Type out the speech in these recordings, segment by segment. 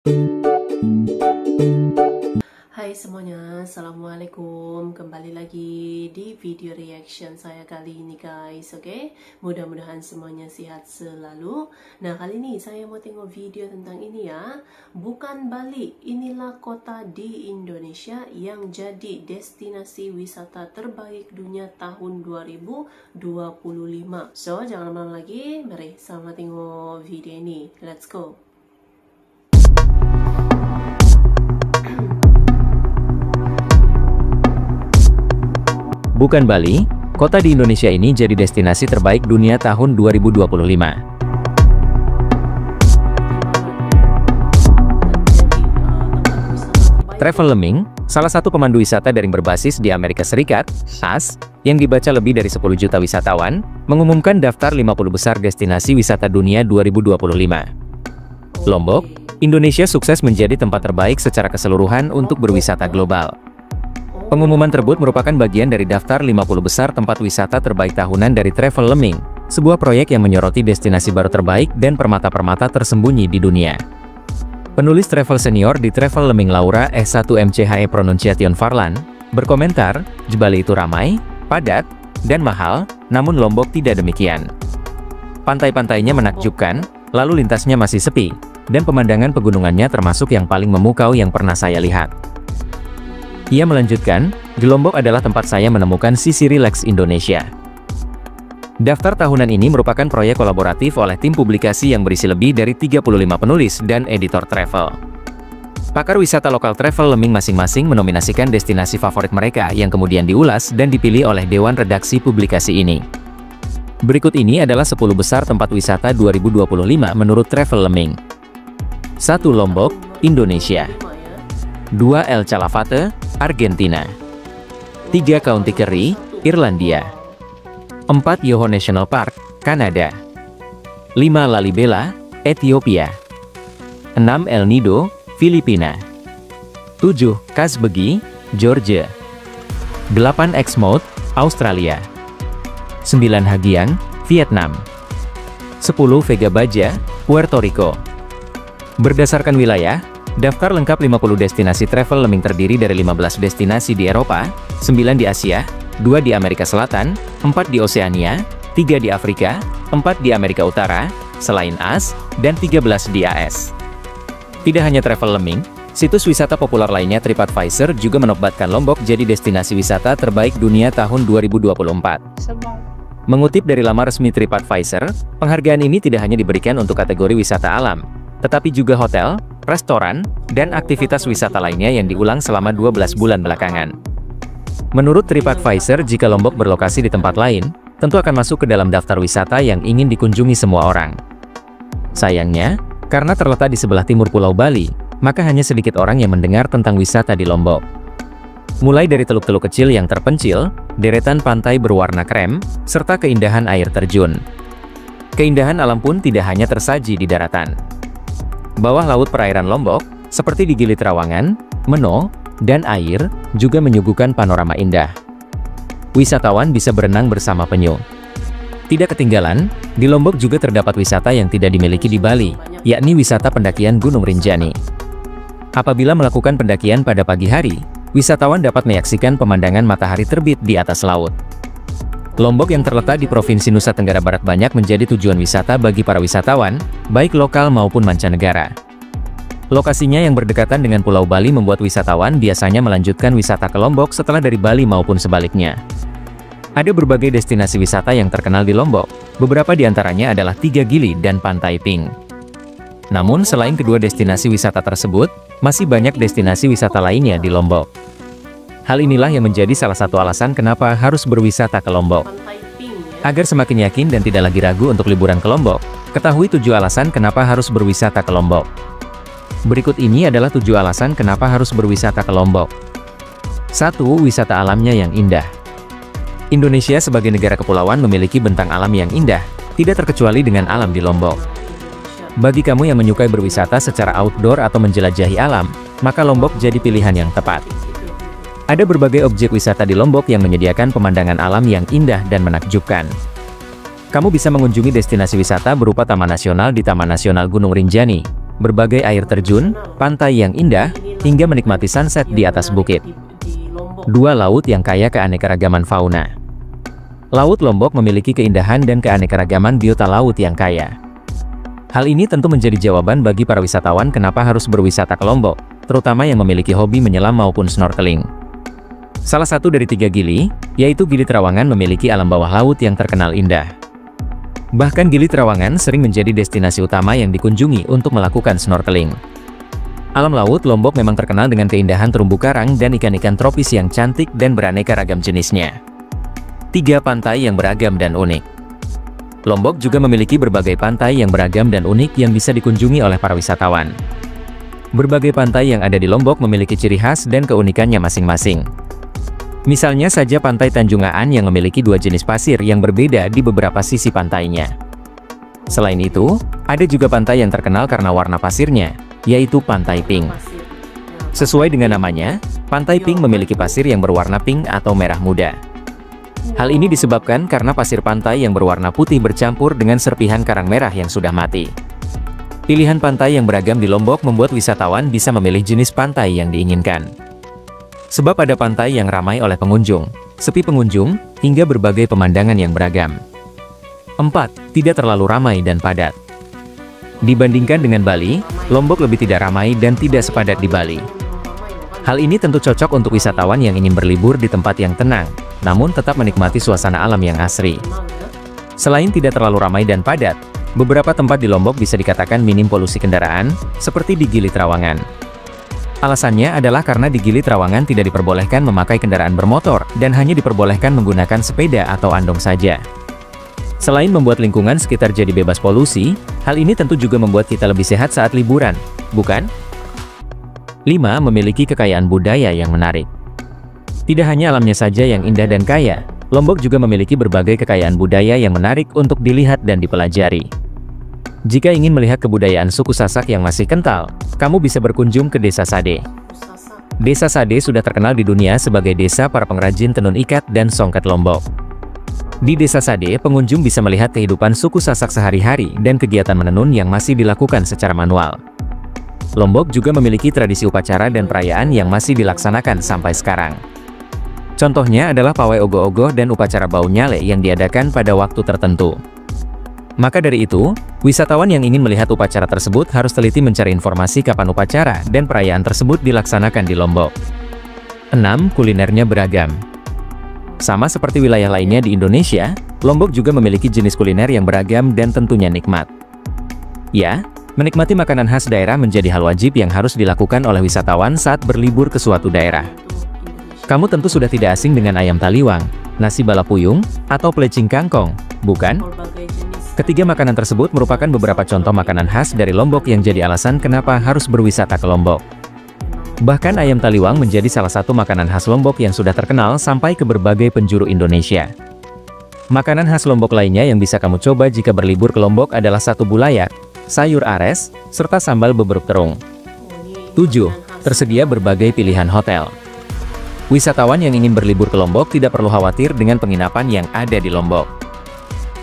Hai semuanya, Assalamualaikum. Kembali lagi di video reaction saya kali ini guys. Oke, mudah-mudahan semuanya sehat selalu. Nah, kali ini saya mau tengok video tentang ini ya. Bukan Bali, inilah kota di Indonesia yang jadi destinasi wisata terbaik dunia tahun 2025. So, jangan lama-lama lagi, mari sama tengok video ini. Let's go. Bukan Bali, kota di Indonesia ini jadi destinasi terbaik dunia tahun 2025. Travel Lemming, salah satu pemandu wisata daring berbasis di Amerika Serikat, AS, yang dibaca lebih dari 10 juta wisatawan, mengumumkan daftar 50 besar destinasi wisata dunia 2025. Lombok, Indonesia sukses menjadi tempat terbaik secara keseluruhan untuk berwisata global. Pengumuman tersebut merupakan bagian dari daftar 50 besar tempat wisata terbaik tahunan dari Travel Lemming, sebuah proyek yang menyoroti destinasi baru terbaik dan permata-permata tersembunyi di dunia. Penulis travel senior di Travel Lemming Laura S1 MCHE Pronunciation Farlan, berkomentar, Bali itu ramai, padat, dan mahal, namun Lombok tidak demikian. Pantai-pantainya menakjubkan, lalu lintasnya masih sepi, dan pemandangan pegunungannya termasuk yang paling memukau yang pernah saya lihat. Ia melanjutkan, di Lombok adalah tempat saya menemukan sisi rileks Indonesia. Daftar tahunan ini merupakan proyek kolaboratif oleh tim publikasi yang berisi lebih dari 35 penulis dan editor travel. Pakar wisata lokal Travel Lemming masing-masing menominasikan destinasi favorit mereka yang kemudian diulas dan dipilih oleh Dewan Redaksi publikasi ini. Berikut ini adalah 10 besar tempat wisata 2025 menurut Travel Lemming. 1. Lombok, Indonesia. 2. El Calafate, Argentina. 3. County Kerry, Irlandia. 4. Yoho National Park, Kanada. 5. Lalibela, Ethiopia. 6. El Nido, Filipina. 7. Kazbegi, Georgia. 8. Exmouth, Australia. 9. Hagiang, Vietnam. 10. Vega Baja, Puerto Rico. Berdasarkan wilayah, daftar lengkap 50 destinasi Travel Lemming terdiri dari 15 destinasi di Eropa, 9 di Asia, 2 di Amerika Selatan, 4 di Oseania, 3 di Afrika, 4 di Amerika Utara, selain AS, dan 13 di AS. Tidak hanya Travel Lemming, situs wisata populer lainnya TripAdvisor juga menobatkan Lombok jadi destinasi wisata terbaik dunia tahun 2024. Mengutip dari laman resmi TripAdvisor, penghargaan ini tidak hanya diberikan untuk kategori wisata alam, tetapi juga hotel, restoran, dan aktivitas wisata lainnya yang diulang selama 12 bulan belakangan. Menurut TripAdvisor, jika Lombok berlokasi di tempat lain, tentu akan masuk ke dalam daftar wisata yang ingin dikunjungi semua orang. Sayangnya, karena terletak di sebelah timur Pulau Bali, maka hanya sedikit orang yang mendengar tentang wisata di Lombok. Mulai dari teluk-teluk kecil yang terpencil, deretan pantai berwarna krem, serta keindahan air terjun. Keindahan alam pun tidak hanya tersaji di daratan. Bawah laut perairan Lombok, seperti di Gili Trawangan, Meno, dan air, juga menyuguhkan panorama indah. Wisatawan bisa berenang bersama penyu. Tidak ketinggalan, di Lombok juga terdapat wisata yang tidak dimiliki di Bali, yakni wisata pendakian Gunung Rinjani. Apabila melakukan pendakian pada pagi hari, wisatawan dapat menyaksikan pemandangan matahari terbit di atas laut. Lombok yang terletak di Provinsi Nusa Tenggara Barat banyak menjadi tujuan wisata bagi para wisatawan, baik lokal maupun mancanegara. Lokasinya yang berdekatan dengan Pulau Bali membuat wisatawan biasanya melanjutkan wisata ke Lombok setelah dari Bali maupun sebaliknya. Ada berbagai destinasi wisata yang terkenal di Lombok, beberapa di antaranya adalah Tiga Gili dan Pantai Pink. Namun selain kedua destinasi wisata tersebut, masih banyak destinasi wisata lainnya di Lombok. Hal inilah yang menjadi salah satu alasan kenapa harus berwisata ke Lombok. Agar semakin yakin dan tidak lagi ragu untuk liburan ke Lombok, ketahui 7 alasan kenapa harus berwisata ke Lombok. Berikut ini adalah 7 alasan kenapa harus berwisata ke Lombok. 1. Wisata alamnya yang indah. Indonesia sebagai negara kepulauan memiliki bentang alam yang indah, tidak terkecuali dengan alam di Lombok. Bagi kamu yang menyukai berwisata secara outdoor atau menjelajahi alam, maka Lombok jadi pilihan yang tepat. Ada berbagai objek wisata di Lombok yang menyediakan pemandangan alam yang indah dan menakjubkan. Kamu bisa mengunjungi destinasi wisata berupa Taman Nasional di Taman Nasional Gunung Rinjani, berbagai air terjun, pantai yang indah, hingga menikmati sunset di atas bukit. 2. Laut yang kaya keanekaragaman fauna. Laut Lombok memiliki keindahan dan keanekaragaman biota laut yang kaya. Hal ini tentu menjadi jawaban bagi para wisatawan kenapa harus berwisata ke Lombok, terutama yang memiliki hobi menyelam maupun snorkeling. Salah satu dari 3 Gili, yaitu Gili Trawangan, memiliki alam bawah laut yang terkenal indah. Bahkan Gili Trawangan sering menjadi destinasi utama yang dikunjungi untuk melakukan snorkeling. Alam laut Lombok memang terkenal dengan keindahan terumbu karang dan ikan-ikan tropis yang cantik dan beraneka ragam jenisnya. 3 Pantai yang beragam dan unik. Lombok juga memiliki berbagai pantai yang beragam dan unik yang bisa dikunjungi oleh para wisatawan. Berbagai pantai yang ada di Lombok memiliki ciri khas dan keunikannya masing-masing. Misalnya saja Pantai Tanjungaan yang memiliki 2 jenis pasir yang berbeda di beberapa sisi pantainya. Selain itu, ada juga pantai yang terkenal karena warna pasirnya, yaitu Pantai Pink. Sesuai dengan namanya, Pantai Pink memiliki pasir yang berwarna pink atau merah muda. Hal ini disebabkan karena pasir pantai yang berwarna putih bercampur dengan serpihan karang merah yang sudah mati. Pilihan pantai yang beragam di Lombok membuat wisatawan bisa memilih jenis pantai yang diinginkan. Sebab ada pantai yang ramai oleh pengunjung, sepi pengunjung, hingga berbagai pemandangan yang beragam. 4. Tidak terlalu ramai dan padat. Dibandingkan dengan Bali, Lombok lebih tidak ramai dan tidak sepadat di Bali. Hal ini tentu cocok untuk wisatawan yang ingin berlibur di tempat yang tenang, namun tetap menikmati suasana alam yang asri. Selain tidak terlalu ramai dan padat, beberapa tempat di Lombok bisa dikatakan minim polusi kendaraan, seperti di Gili Trawangan. Alasannya adalah karena di Gili Trawangan tidak diperbolehkan memakai kendaraan bermotor, dan hanya diperbolehkan menggunakan sepeda atau andong saja. Selain membuat lingkungan sekitar jadi bebas polusi, hal ini tentu juga membuat kita lebih sehat saat liburan, bukan? 5. Memiliki kekayaan budaya yang menarik. Tidak hanya alamnya saja yang indah dan kaya, Lombok juga memiliki berbagai kekayaan budaya yang menarik untuk dilihat dan dipelajari. Jika ingin melihat kebudayaan suku Sasak yang masih kental, kamu bisa berkunjung ke Desa Sade. Desa Sade sudah terkenal di dunia sebagai desa para pengrajin tenun ikat dan songket Lombok. Di Desa Sade, pengunjung bisa melihat kehidupan suku Sasak sehari-hari dan kegiatan menenun yang masih dilakukan secara manual. Lombok juga memiliki tradisi upacara dan perayaan yang masih dilaksanakan sampai sekarang. Contohnya adalah pawai ogoh-ogoh dan upacara bau nyale yang diadakan pada waktu tertentu. Maka dari itu, wisatawan yang ingin melihat upacara tersebut harus teliti mencari informasi kapan upacara dan perayaan tersebut dilaksanakan di Lombok. 6. Kulinernya beragam. Sama seperti wilayah lainnya di Indonesia, Lombok juga memiliki jenis kuliner yang beragam dan tentunya nikmat. Ya, menikmati makanan khas daerah menjadi hal wajib yang harus dilakukan oleh wisatawan saat berlibur ke suatu daerah. Kamu tentu sudah tidak asing dengan ayam taliwang, nasi balapuyung, atau pelecing kangkong, bukan? Ketiga makanan tersebut merupakan beberapa contoh makanan khas dari Lombok yang jadi alasan kenapa harus berwisata ke Lombok. Bahkan ayam taliwang menjadi salah satu makanan khas Lombok yang sudah terkenal sampai ke berbagai penjuru Indonesia. Makanan khas Lombok lainnya yang bisa kamu coba jika berlibur ke Lombok adalah satu bulayak, sayur ares, serta sambal beberuk terung. 7. Tersedia berbagai pilihan hotel. Wisatawan yang ingin berlibur ke Lombok tidak perlu khawatir dengan penginapan yang ada di Lombok.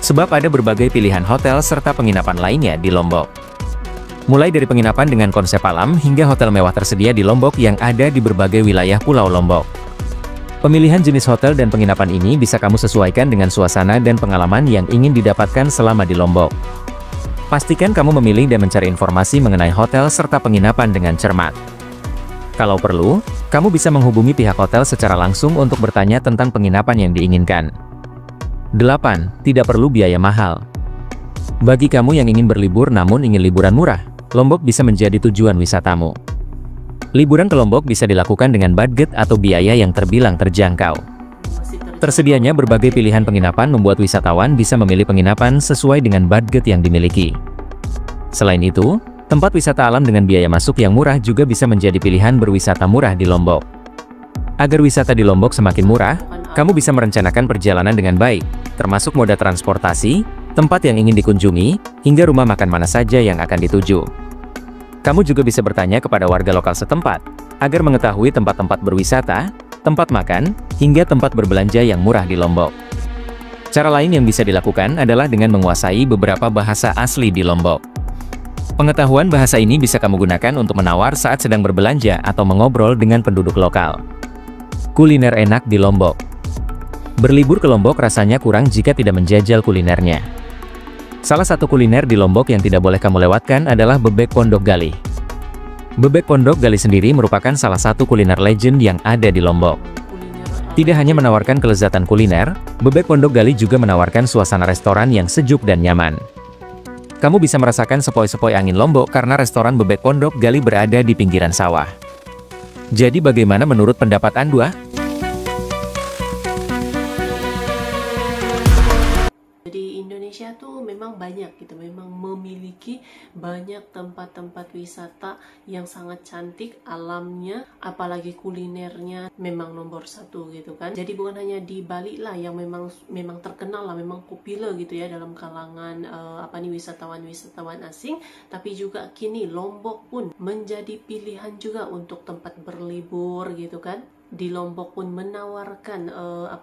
Sebab ada berbagai pilihan hotel serta penginapan lainnya di Lombok. Mulai dari penginapan dengan konsep alam hingga hotel mewah tersedia di Lombok yang ada di berbagai wilayah Pulau Lombok. Pemilihan jenis hotel dan penginapan ini bisa kamu sesuaikan dengan suasana dan pengalaman yang ingin didapatkan selama di Lombok. Pastikan kamu memilih dan mencari informasi mengenai hotel serta penginapan dengan cermat. Kalau perlu, kamu bisa menghubungi pihak hotel secara langsung untuk bertanya tentang penginapan yang diinginkan. 8. Tidak perlu biaya mahal. Bagi kamu yang ingin berlibur namun ingin liburan murah, Lombok bisa menjadi tujuan wisatamu. Liburan ke Lombok bisa dilakukan dengan budget atau biaya yang terbilang terjangkau. Tersedianya berbagai pilihan penginapan membuat wisatawan bisa memilih penginapan sesuai dengan budget yang dimiliki. Selain itu, tempat wisata alam dengan biaya masuk yang murah juga bisa menjadi pilihan berwisata murah di Lombok. Agar wisata di Lombok semakin murah, kamu bisa merencanakan perjalanan dengan baik, termasuk moda transportasi, tempat yang ingin dikunjungi, hingga rumah makan mana saja yang akan dituju. Kamu juga bisa bertanya kepada warga lokal setempat, agar mengetahui tempat-tempat berwisata, tempat makan, hingga tempat berbelanja yang murah di Lombok. Cara lain yang bisa dilakukan adalah dengan menguasai beberapa bahasa asli di Lombok. Pengetahuan bahasa ini bisa kamu gunakan untuk menawar saat sedang berbelanja atau mengobrol dengan penduduk lokal. Kuliner enak di Lombok. Berlibur ke Lombok rasanya kurang jika tidak menjajal kulinernya. Salah satu kuliner di Lombok yang tidak boleh kamu lewatkan adalah bebek Pondok Gali. Bebek Pondok Gali sendiri merupakan salah satu kuliner legend yang ada di Lombok. Tidak hanya menawarkan kelezatan kuliner, bebek Pondok Gali juga menawarkan suasana restoran yang sejuk dan nyaman. Kamu bisa merasakan sepoi-sepoi angin Lombok karena restoran bebek Pondok Gali berada di pinggiran sawah. Jadi bagaimana menurut pendapat Anda? Jadi Indonesia tuh memang banyak gitu, memang memiliki banyak tempat-tempat wisata yang sangat cantik, alamnya, apalagi kulinernya memang nomor satu gitu kan. Jadi bukan hanya di Bali lah yang memang terkenal lah, memang populer gitu ya dalam kalangan wisatawan asing, tapi juga kini Lombok pun menjadi pilihan juga untuk tempat berlibur gitu kan. Di Lombok pun menawarkan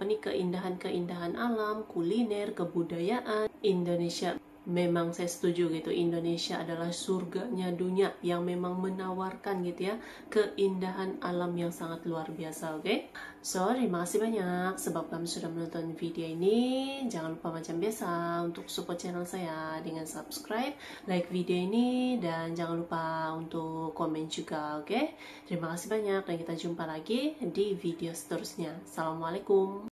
keindahan-keindahan alam, kuliner, kebudayaan. Indonesia memang saya setuju gitu, Indonesia adalah surganya dunia yang memang menawarkan gitu ya keindahan alam yang sangat luar biasa. Oke? So, terima kasih banyak sebab kamu sudah menonton video ini. Jangan lupa macam biasa untuk support channel saya dengan subscribe, like video ini, dan jangan lupa untuk komen juga. Oke? Terima kasih banyak dan kita jumpa lagi di video seterusnya. Assalamualaikum.